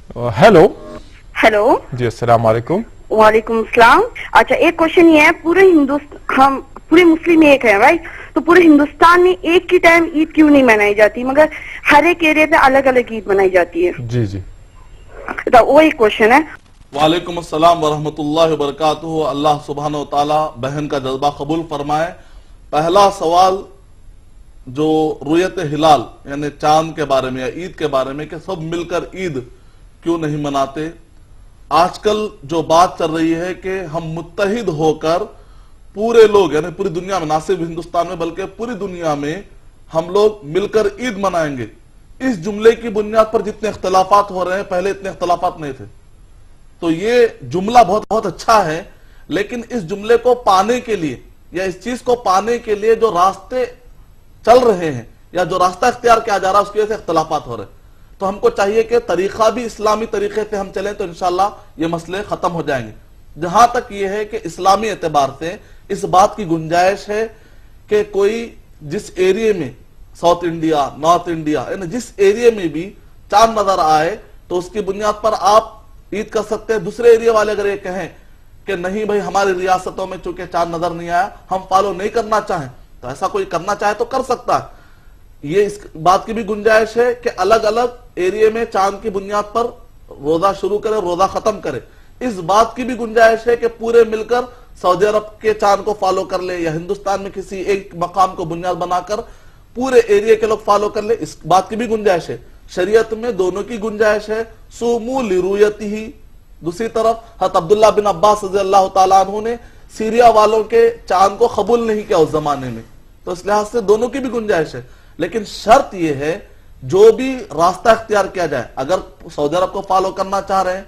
Hello hello जी, अस्सलाम वालेकुम। वालेकुम सलाम। अच्छा, एक क्वेश्चन ये है, हम पूरे मुस्लिम एक है, राइट? तो पूरे हिंदुस्तान में एक ही टाइम ईद क्यों नहीं मनाई जाती, मगर हर एक एरिया पे अलग अलग ईद मनाई जाती है? जी जी, तो वो एक क्वेश्चन है। वालेकुम अस्सलाम वरहमतुल्लाहि वबरकातुहू। अल्लाह सुब्हानहू व तआला बहन का जज्बा कबूल फरमाए। पहला सवाल जो रुयत हिलाल यानी चांद के बारे में या ईद के बारे में कि सब मिलकर ईद क्यों नहीं मनाते। आजकल जो बात चल रही है कि हम मुत्तहिद होकर पूरे लोग यानी पूरी दुनिया में, ना सिर्फ हिंदुस्तान में बल्कि पूरी दुनिया में हम लोग मिलकर ईद मनाएंगे। इस जुमले की बुनियाद पर जितने इख्तलाफात हो रहे हैं, पहले इतने इख्तलाफात नहीं थे। तो ये जुमला बहुत बहुत अच्छा है, लेकिन इस जुमले को पाने के लिए या इस चीज को पाने के लिए जो रास्ते चल रहे हैं या जो रास्ता इख्तियार किया जा रहा है उसकी वजह से इख्तलाफात हो रहे हैं। तो हमको चाहिए कि तरीका भी इस्लामी तरीके से हम चलें तो इंशाल्लाह ये मसले खत्म हो जाएंगे। जहां तक ये है कि इस्लामी एतबार से इस बात की गुंजाइश है कि कोई जिस एरिया में साउथ इंडिया, नॉर्थ इंडिया यानी जिस एरिया में भी चांद नजर आए तो उसकी बुनियाद पर आप ईद कर सकते हैं। दूसरे एरिया वाले अगर ये कहें कि नहीं भाई हमारी रियासतों में चूंकि चांद नजर नहीं आया, हम फॉलो नहीं करना चाहें, तो ऐसा कोई करना चाहे तो कर सकता है। ये इस बात की भी गुंजाइश है कि अलग अलग एरिया में चांद की बुनियाद पर रोजा शुरू करे, रोजा खत्म करे। इस बात की भी गुंजाइश है कि पूरे मिलकर सऊदी अरब के चांद को फॉलो कर ले या हिंदुस्तान में किसी एक मकाम को बुनियाद बनाकर पूरे एरिया के लोग फॉलो कर ले, इस बात की भी गुंजाइश है। शरीयत में दोनों की गुंजाइश है। सुमू लिरुयतिही। दूसरी तरफ हज़रत अब्दुल्लाह बिन अब्बास रज़ी अल्लाह तआला अन्हु ने सीरिया वालों के चांद को कबूल नहीं किया उस जमाने में, तो इस लिहाज से दोनों की भी गुंजाइश है। लेकिन शर्त यह है जो भी रास्ता इख्तियार किया जाए, अगर सऊदी अरब को फॉलो करना चाह रहे हैं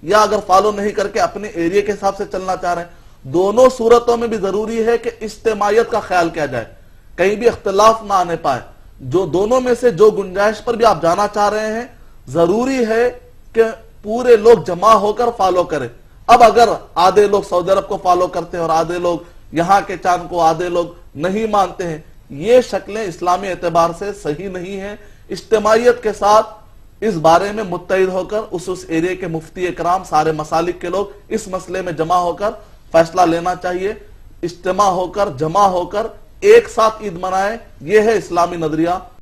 या अगर फॉलो नहीं करके अपने एरिया के हिसाब से चलना चाह रहे हैं, दोनों सूरतों में भी जरूरी है कि इज्तिमाइयत का ख्याल किया जाए, कहीं भी इख्तिलाफ ना आने पाए। जो दोनों में से जो गुंजाइश पर भी आप जाना चाह रहे हैं, जरूरी है कि पूरे लोग जमा होकर फॉलो करें। अब अगर आधे लोग सऊदी अरब को फॉलो करते हैं और आधे लोग यहां के चांद को आधे लोग नहीं मानते हैं, ये शक्लें इस्लामी एतबार से सही नहीं है। इज्तिमाइयत के साथ इस बारे में मुत्तहिद होकर उस एरिया के मुफ्ती इकराम, सारे मसालिक के लोग इस मसले में जमा होकर फैसला लेना चाहिए। इज्तिमा होकर, जमा होकर एक साथ ईद मनाए, यह है इस्लामी नजरिया।